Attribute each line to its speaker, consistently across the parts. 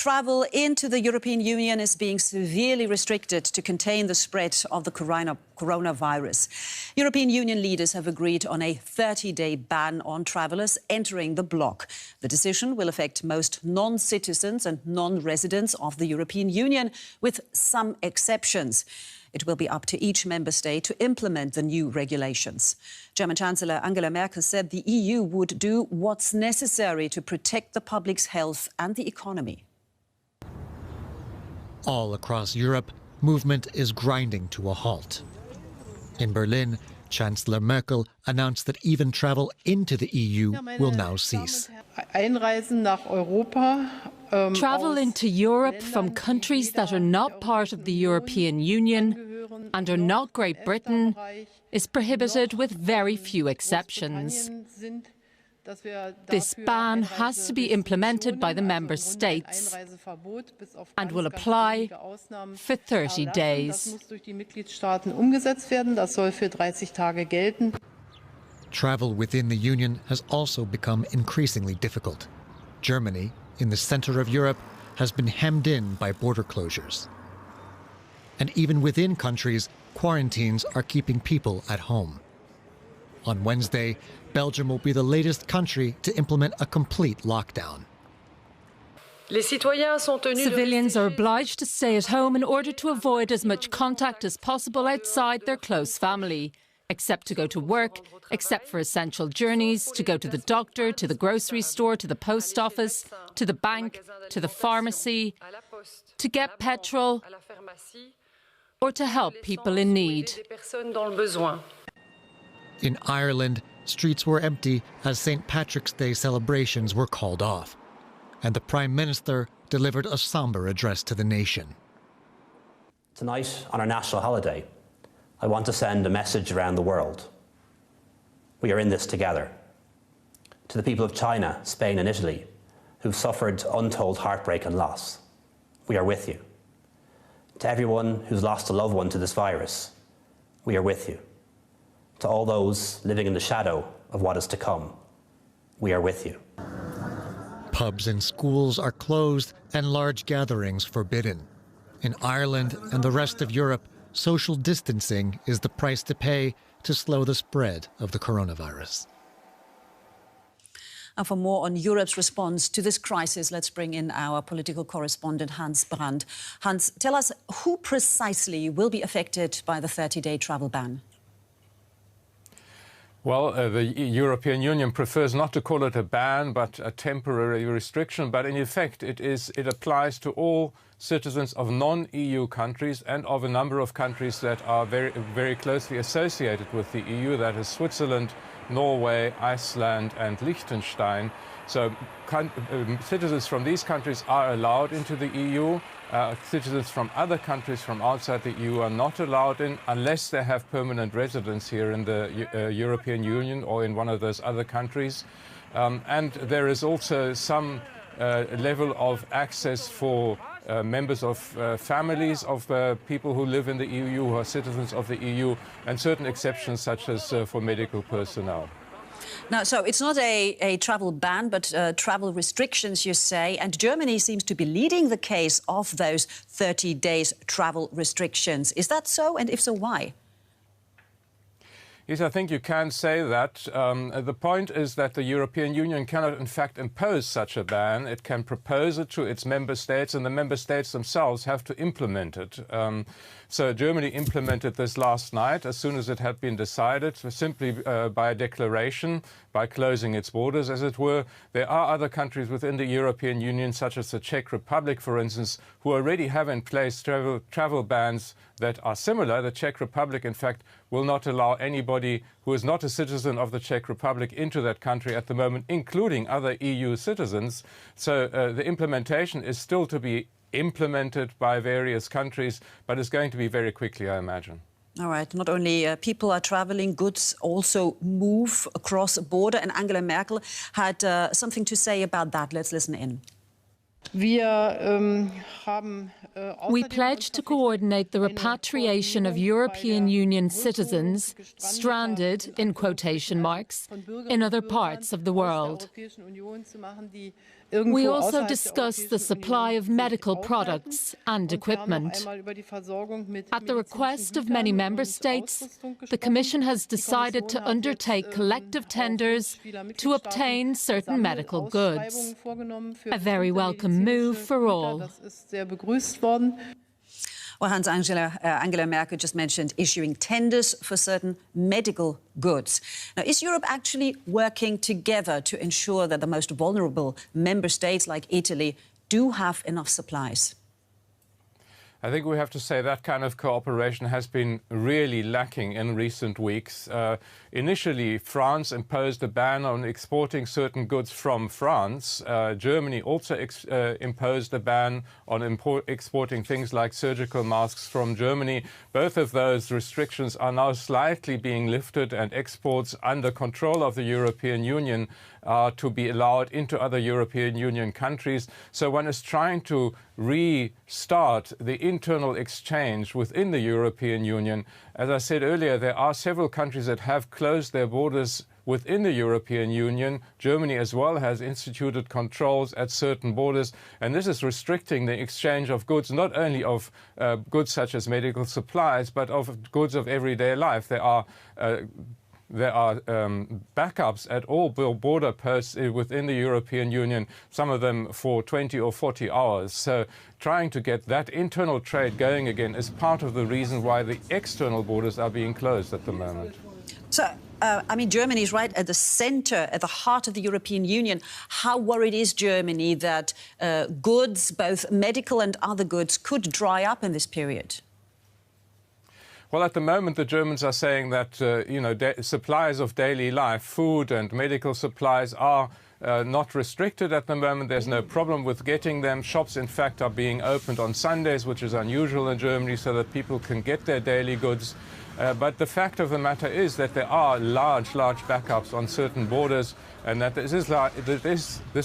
Speaker 1: travel into the European Union is being severely restricted to contain the spread of the coronavirus. European Union leaders have agreed on a 30-day ban on travellers entering the bloc. The decision will affect most non-citizens and non-residents of the European Union, with some exceptions. It will be up to each member state to implement the new regulations. German Chancellor Angela Merkel said the EU would do what's necessary to protect the public's health and the economy.
Speaker 2: All across Europe, movement is grinding to a halt. In Berlin, Chancellor Merkel announced that even travel into the EU will now cease.
Speaker 3: Travel into Europe from countries that are not part of the European Union and are not Great Britain is prohibited with very few exceptions. This ban has to be implemented by the member states and will apply for 30 days.
Speaker 2: Travel within the Union has also become increasingly difficult. Germany, in the centre of Europe, has been hemmed in by border closures. And even within countries, quarantines are keeping people at home. On Wednesday, Belgium will be the latest country to implement a complete lockdown.
Speaker 3: Civilians are obliged to stay at home in order to avoid as much contact as possible outside their close family, except to go to work, except for essential journeys, to go to the doctor, to the grocery store, to the post office, to the bank, to the pharmacy, to get petrol, or to help people in need.
Speaker 2: In Ireland, streets were empty as St. Patrick's Day celebrations were called off, and the Prime Minister delivered a sombre address to the nation.
Speaker 4: Tonight, on our national holiday, I want to send a message around the world. We are in this together. To the people of China, Spain and Italy, who've suffered untold heartbreak and loss, we are with you. To everyone who's lost a loved one to this virus, we are with you. To all those living in the shadow of what is to come, we are with you.
Speaker 2: Pubs and schools are closed and large gatherings forbidden. In Ireland and the rest of Europe, social distancing is the price to pay to slow the spread of the coronavirus.
Speaker 1: And for more on Europe's response to this crisis, let's bring in our political correspondent, Hans Brand. Hans, tell us who precisely will be affected by the 30-day travel ban?
Speaker 5: Well, the European Union prefers not to call it a ban, but a temporary restriction. But in effect, it applies to all citizens of non-EU countries and of a number of countries that are very, very closely associated with the EU, that is Switzerland, Norway, Iceland and Liechtenstein. So citizens from these countries are allowed into the EU. Citizens from other countries from outside the EU are not allowed in unless they have permanent residence here in the European Union or in one of those other countries. And there is also some level of access for members of families of people who live in the EU, who are citizens of the EU, and certain exceptions such as for medical personnel.
Speaker 1: Now, so it's not a travel ban, but travel restrictions, you say, and Germany seems to be leading the case of those 30 days travel restrictions. Is that so? And if so, why?
Speaker 5: Yes, I think you can say that. The point is that the European Union cannot, in fact, impose such a ban. It can propose it to its member states, and the member states themselves have to implement it. So Germany implemented this last night as soon as it had been decided, simply by a declaration, by closing its borders, as it were. There are other countries within the European Union, such as the Czech Republic, for instance, who already have in place travel bans that are similar. The Czech Republic, in fact, will not allow anybody who is not a citizen of the Czech Republic into that country at the moment, including other EU citizens. So the implementation is still to be implemented by various countries, but it's going to be very quickly, I imagine.
Speaker 1: All right. Not only people are travelling, goods also move across a border. And Angela Merkel had something to say about that. Let's listen in.
Speaker 3: We pledge to coordinate the repatriation of European Union citizens stranded, in quotation marks, in other parts of the world. We also discussed the supply of medical products and equipment. At the request of many member states, the Commission has decided to undertake collective tenders to obtain certain medical goods. A very welcome move for all.
Speaker 1: Well, Angela Merkel just mentioned issuing tenders for certain medical goods. Now, is Europe actually working together to ensure that the most vulnerable member states like Italy do have enough supplies?
Speaker 5: I think we have to say that kind of cooperation has been really lacking in recent weeks. Initially, France imposed a ban on exporting certain goods from France. Germany also imposed a ban on exporting things like surgical masks from Germany. Both of those restrictions are now slightly being lifted, and exports under control of the European Union are to be allowed into other European Union countries. So one is trying to restart the internal exchange within the European Union. As I said earlier, there are several countries that have closed their borders within the European Union. Germany as well has instituted controls at certain borders, and this is restricting the exchange of goods, not only of goods such as medical supplies, but of goods of everyday life. There are backups at all border posts within the European Union, some of them for 20 or 40 hours. So trying to get that internal trade going again is part of the reason why the external borders are being closed at the moment.
Speaker 1: So, I mean, Germany is right at the centre, at the heart of the European Union. How worried is Germany that goods, both medical and other goods, could dry up in this period?
Speaker 5: Well, at the moment, the Germans are saying that, supplies of daily life, food and medical supplies are not restricted at the moment. There's no problem with getting them. Shops, in fact, are being opened on Sundays, which is unusual in Germany, so that people can get their daily goods. But the fact of the matter is that there are large backups on certain borders, and that this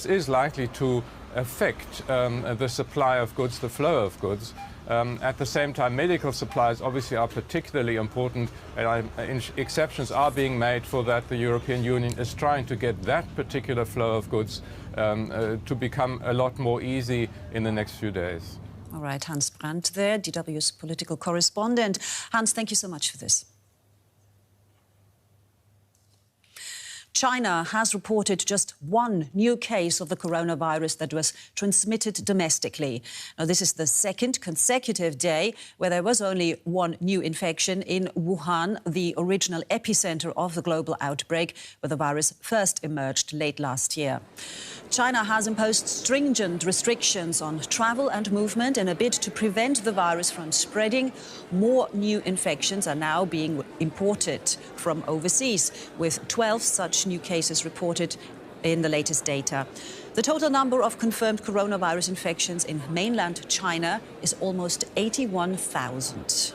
Speaker 5: is likely to affect the supply of goods, the flow of goods. At the same time, medical supplies obviously are particularly important, and exceptions are being made for that. The European Union is trying to get that particular flow of goods to become a lot more easy in the next few days.
Speaker 1: All right, Hans Brandt there, DW's political correspondent. Hans, thank you so much for this. China has reported just one new case of the coronavirus that was transmitted domestically. Now, this is the second consecutive day where there was only one new infection in Wuhan, the original epicenter of the global outbreak, where the virus first emerged late last year. China has imposed stringent restrictions on travel and movement in a bid to prevent the virus from spreading. More new infections are now being imported from overseas, with 12 such new cases reported in the latest data. The total number of confirmed coronavirus infections in mainland China is almost 81,000.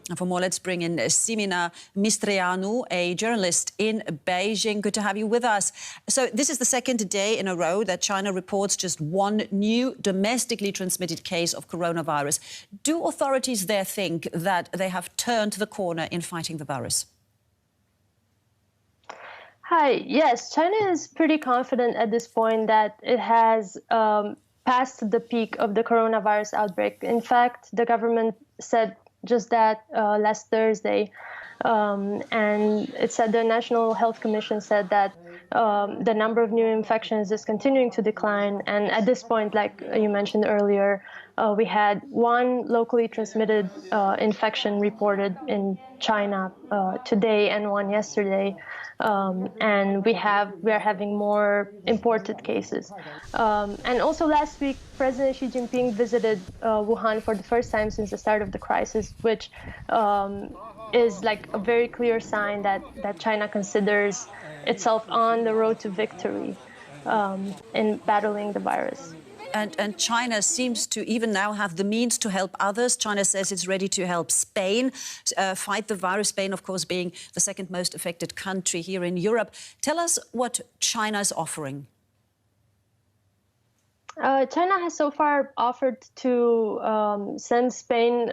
Speaker 1: And for more, let's bring in Simina Mistreanu, a journalist in Beijing. Good to have you with us. So this is the second day in a row that China reports just one new domestically transmitted case of coronavirus. Do authorities there think that they have turned the corner in fighting the virus?
Speaker 6: Hi. Yes, China is pretty confident at this point that it has passed the peak of the coronavirus outbreak. In fact, the government said just that last Thursday, and it said the National Health Commission said that the number of new infections is continuing to decline, and at this point, like you mentioned earlier, we had one locally transmitted infection reported in China today and one yesterday, and we are having more imported cases. And also last week, President Xi Jinping visited Wuhan for the first time since the start of the crisis, which is like a very clear sign that China considers itself on the road to victory in battling the virus.
Speaker 1: And China seems to even now have the means to help others. China says it's ready to help Spain fight the virus, Spain, of course, being the second most affected country here in Europe. Tell us what China is offering.
Speaker 6: China has so far offered to send Spain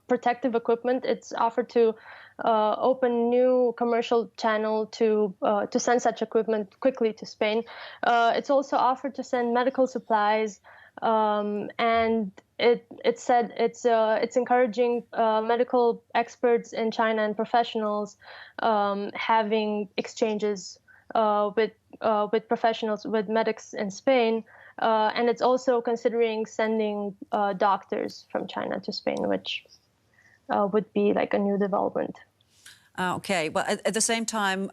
Speaker 6: protective equipment. It's offered to open new commercial channel to send such equipment quickly to Spain. It's also offered to send medical supplies, and it said it's encouraging medical experts in China and professionals having exchanges with professionals, with medics in Spain. And it's also considering sending doctors from China to Spain, which would be like a new development.
Speaker 1: Okay. Well, at the same time,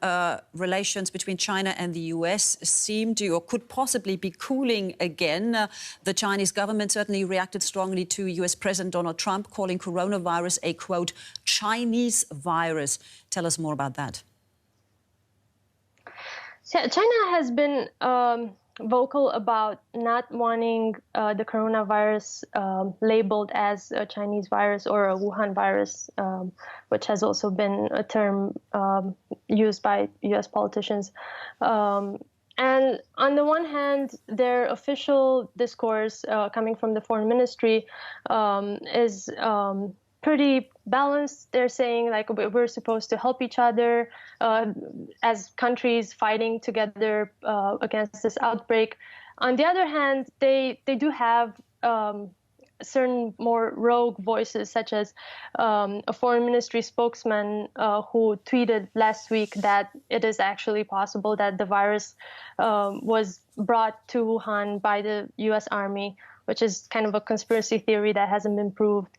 Speaker 1: relations between China and the US seem to, or could possibly be cooling again. The Chinese government certainly reacted strongly to US President Donald Trump, calling coronavirus a, quote, Chinese virus. Tell us more about that.
Speaker 6: Yeah, China has been vocal about not wanting the coronavirus labeled as a Chinese virus or a Wuhan virus, which has also been a term used by U.S. politicians. And on the one hand, their official discourse coming from the foreign ministry is pretty balanced. They're saying like we're supposed to help each other as countries fighting together against this outbreak. On the other hand, they do have certain more rogue voices, such as a foreign ministry spokesman who tweeted last week that it is actually possible that the virus was brought to Wuhan by the U.S. Army, which is kind of a conspiracy theory that hasn't been proved.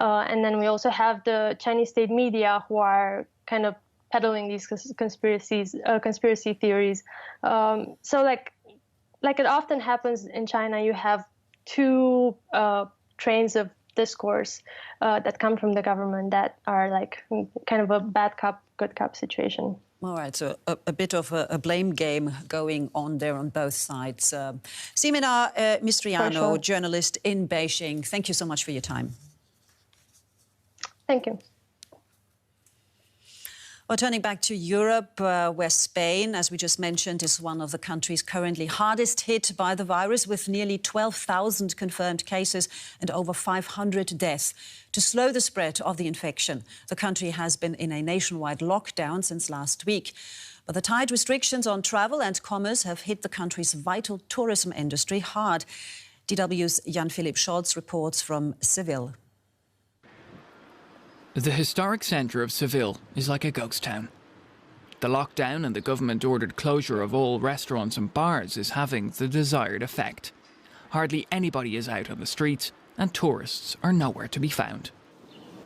Speaker 6: And then we also have the Chinese state media who are kind of peddling these conspiracy theories. So like it often happens in China, you have two trains of discourse that come from the government that are like kind of a bad cop, good cop situation.
Speaker 1: All right, so a bit of a blame game going on there on both sides. Ximena Mistriano,
Speaker 6: sure.
Speaker 1: Journalist in Beijing, thank you so much for your time.
Speaker 6: Thank you.
Speaker 1: Well, turning back to Europe, where Spain, as we just mentioned, is one of the countries currently hardest hit by the virus, with nearly 12,000 confirmed cases and over 500 deaths. To slow the spread of the infection, the country has been in a nationwide lockdown since last week. But the tight restrictions on travel and commerce have hit the country's vital tourism industry hard. DW's Jan-Philipp Scholz reports from Seville.
Speaker 7: The historic centre of Seville is like a ghost town. The lockdown and the government-ordered closure of all restaurants and bars is having the desired effect. Hardly anybody is out on the streets and tourists are nowhere to be found.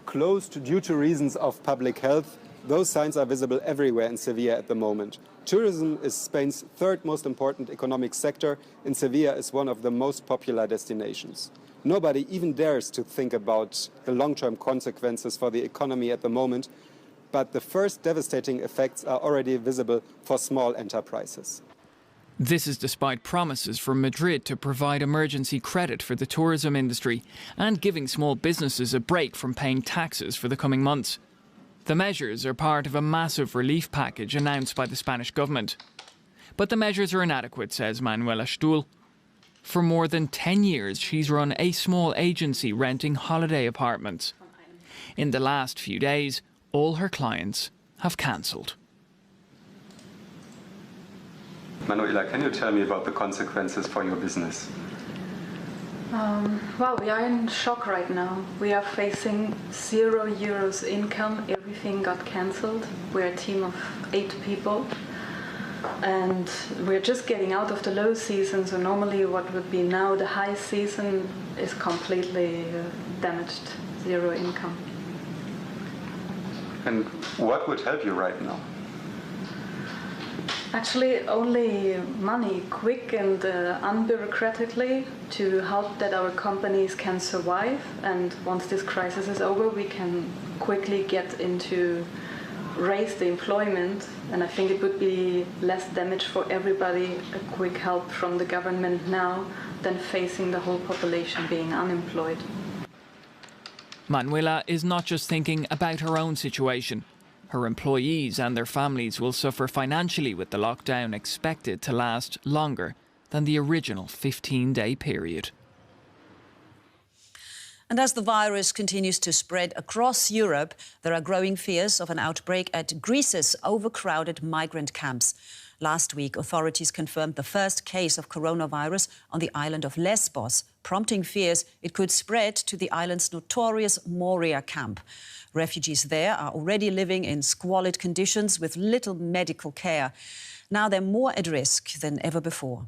Speaker 8: Closed due to reasons of public health, those signs are visible everywhere in Sevilla at the moment. Tourism is Spain's third most important economic sector, and Sevilla is one of the most popular destinations. Nobody even dares to think about the long-term consequences for the economy at the moment, but the first devastating effects are already visible for small enterprises.
Speaker 7: This is despite promises from Madrid to provide emergency credit for the tourism industry and giving small businesses a break from paying taxes for the coming months. The measures are part of a massive relief package announced by the Spanish government. But the measures are inadequate, says Manuela Stuhl. For more than 10 years, she's run a small agency renting holiday apartments. In the last few days, all her clients have cancelled.
Speaker 8: Manuela, can you tell me about the consequences for your business?
Speaker 9: Well, we are in shock right now. We are facing €0 income. Everything got cancelled. We're a team of 8 people. And we're just getting out of the low season, so normally what would be now the high season is completely damaged, 0 income.
Speaker 8: And what would help you right now?
Speaker 9: Actually, only money, quick and unbureaucratically, to help that our companies can survive. And once this crisis is over, we can quickly get into raise the employment, and I think it would be less damage for everybody, a quick help from the government now, than facing the whole population being unemployed.
Speaker 7: Manuela is not just thinking about her own situation. Her employees and their families will suffer financially with the lockdown expected to last longer than the original 15-day period.
Speaker 1: And as the virus continues to spread across Europe, there are growing fears of an outbreak at Greece's overcrowded migrant camps. Last week, authorities confirmed the first case of coronavirus on the island of Lesbos, prompting fears it could spread to the island's notorious Moria camp. Refugees there are already living in squalid conditions with little medical care. Now they're more at risk than ever before.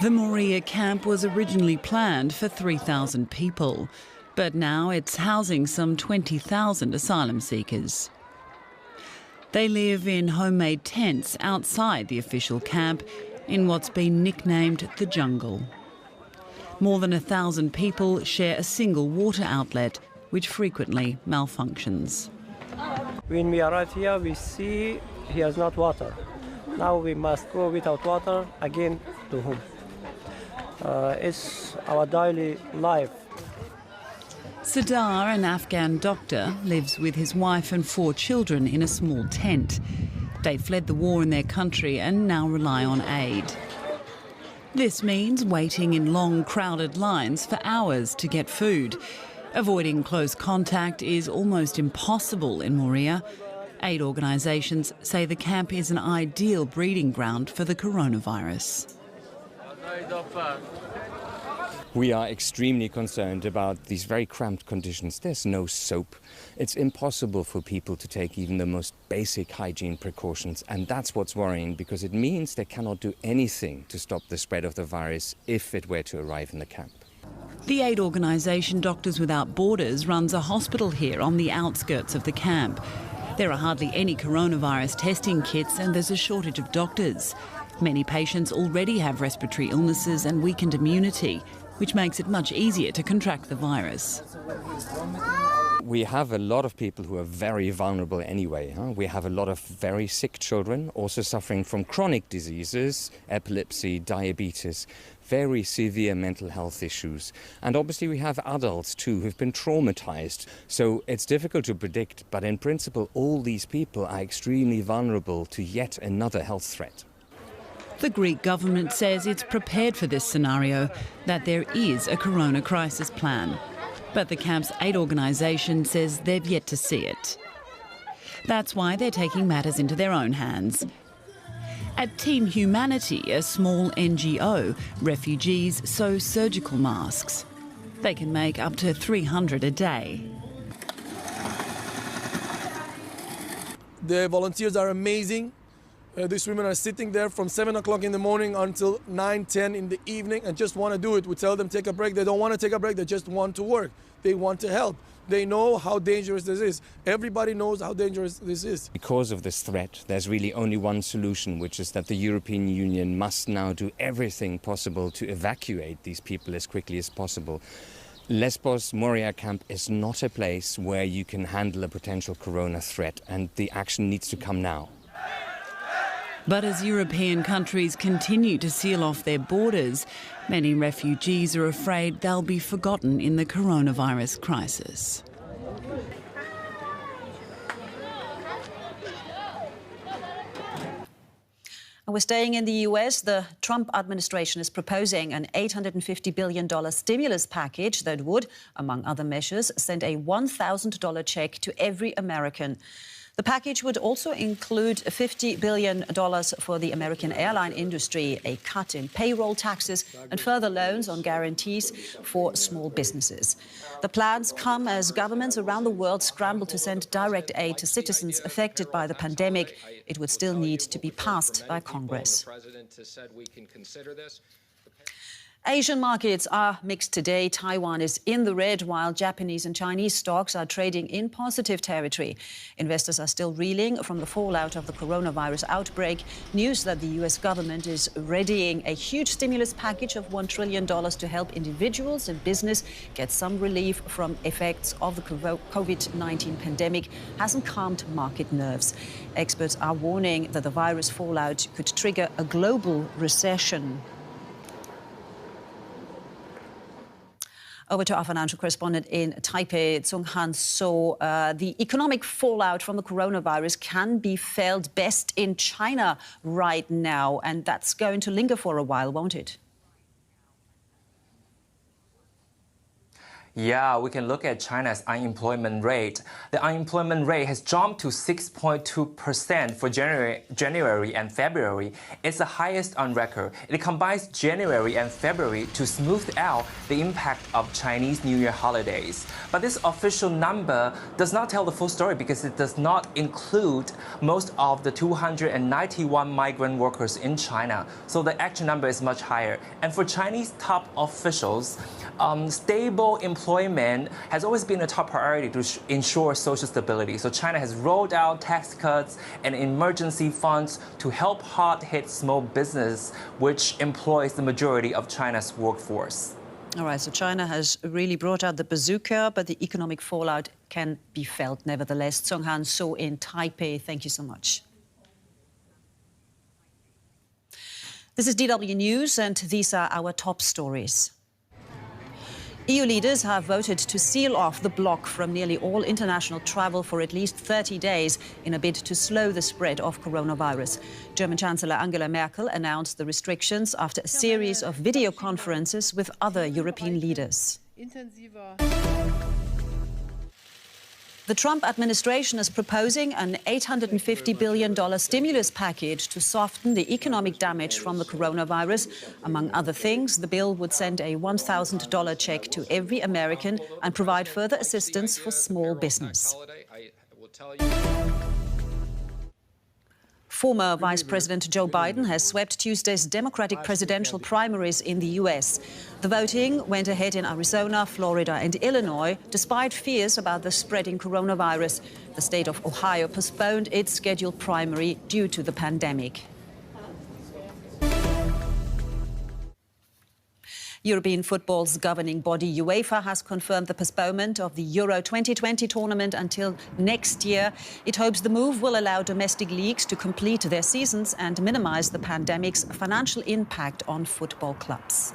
Speaker 10: The Moria camp was originally planned for 3,000 people, but now it's housing some 20,000 asylum seekers. They live in homemade tents outside the official camp in what's been nicknamed the jungle. More than 1,000 people share a single water outlet, which frequently malfunctions.
Speaker 11: When we arrive here, we see he has not water. Now we must go without water again to home. It's our daily life.
Speaker 10: Sadar, an Afghan doctor, lives with his wife and 4 children in a small tent. They fled the war in their country and now rely on aid. This means waiting in long, crowded lines for hours to get food. Avoiding close contact is almost impossible in Moria. Aid organisations say the camp is an ideal breeding ground for the coronavirus.
Speaker 12: We are extremely concerned about these very cramped conditions. There's no soap. It's impossible for people to take even the most basic hygiene precautions, and that's what's worrying, because it means they cannot do anything to stop the spread of the virus if it were to arrive in the camp.
Speaker 10: The aid organisation Doctors Without Borders runs a hospital here on the outskirts of the camp. There are hardly any coronavirus testing kits and there's a shortage of doctors. Many patients already have respiratory illnesses and weakened immunity, which makes it much easier to contract the virus.
Speaker 12: We have a lot of people who are very vulnerable anyway. We have a lot of very sick children, also suffering from chronic diseases, epilepsy, diabetes, very severe mental health issues. And obviously we have adults too who've been traumatized. So it's difficult to predict, but in principle all these people are extremely vulnerable to yet another health threat.
Speaker 10: The Greek government says it's prepared for this scenario, that there is a corona crisis plan. But the camp's aid organisation says they've yet to see it. That's why they're taking matters into their own hands. At Team Humanity, a small NGO, refugees sew surgical masks. They can make up to 300 a day.
Speaker 13: The volunteers are amazing. These women are sitting there from 7 o'clock in the morning until 9, 10 in the evening and just want to do it. We tell them take a break. They don't want to take a break. They just want to work. They want to help. They know how dangerous this is. Everybody knows how dangerous this is.
Speaker 12: Because of this threat, there's really only one solution, which is that the European Union must now do everything possible to evacuate these people as quickly as possible. Lesbos Moria camp is not a place where you can handle a potential corona threat, and the action needs to come now.
Speaker 10: But as European countries continue to seal off their borders, many refugees are afraid they'll be forgotten in the coronavirus crisis.
Speaker 1: We're staying in the US. The Trump administration is proposing an $850 billion stimulus package that would, among other measures, send a $1,000 check to every American. The package would also include $50 billion for the American airline industry, a cut in payroll taxes and further loans on guarantees for small businesses. The plans come as governments around the world scramble to send direct aid to citizens affected by the pandemic. It would still need to be passed by Congress. Asian markets are mixed today. Taiwan is in the red, while Japanese and Chinese stocks are trading in positive territory. Investors are still reeling from the fallout of the coronavirus outbreak. News that the US government is readying a huge stimulus package of $1 trillion to help individuals and business get some relief from effects of the COVID-19 pandemic hasn't calmed market nerves. Experts are warning that the virus fallout could trigger a global recession. Over to our financial correspondent in Taipei, Tsung-Han So. The economic fallout from the coronavirus can be felt best in China right now, and that's going to linger for a while, won't it?
Speaker 14: Yeah, we can look at China's unemployment rate. The unemployment rate has jumped to 6.2% for January and February. It's the highest on record. It combines January and February to smooth out the impact of Chinese New Year holidays. But this official number does not tell the full story because it does not include most of the 291 migrant workers in China. So the actual number is much higher. And for Chinese top officials, stable employment has always been a top priority to ensure social stability. So China has rolled out tax cuts and emergency funds to help hard-hit small business, which employs the majority of China's workforce.
Speaker 1: All right, so China has really brought out the bazooka, but the economic fallout can be felt nevertheless. Song Han So in Taipei, thank you so much. This is DW News, and these are our top stories. EU leaders have voted to seal off the bloc from nearly all international travel for at least 30 days in a bid to slow the spread of coronavirus. German Chancellor Angela Merkel announced the restrictions after a series of video conferences with other European leaders. The Trump administration is proposing an $850 billion stimulus package to soften the economic damage from the coronavirus. Among other things, the bill would send a $1,000 check to every American and provide further assistance for small business. Former Vice President Joe Biden has swept Tuesday's Democratic presidential primaries in the U.S. The voting went ahead in Arizona, Florida and Illinois, despite fears about the spreading coronavirus. The state of Ohio postponed its scheduled primary due to the pandemic. European football's governing body UEFA has confirmed the postponement of the Euro 2020 tournament until next year. It hopes the move will allow domestic leagues to complete their seasons and minimize the pandemic's financial impact on football clubs.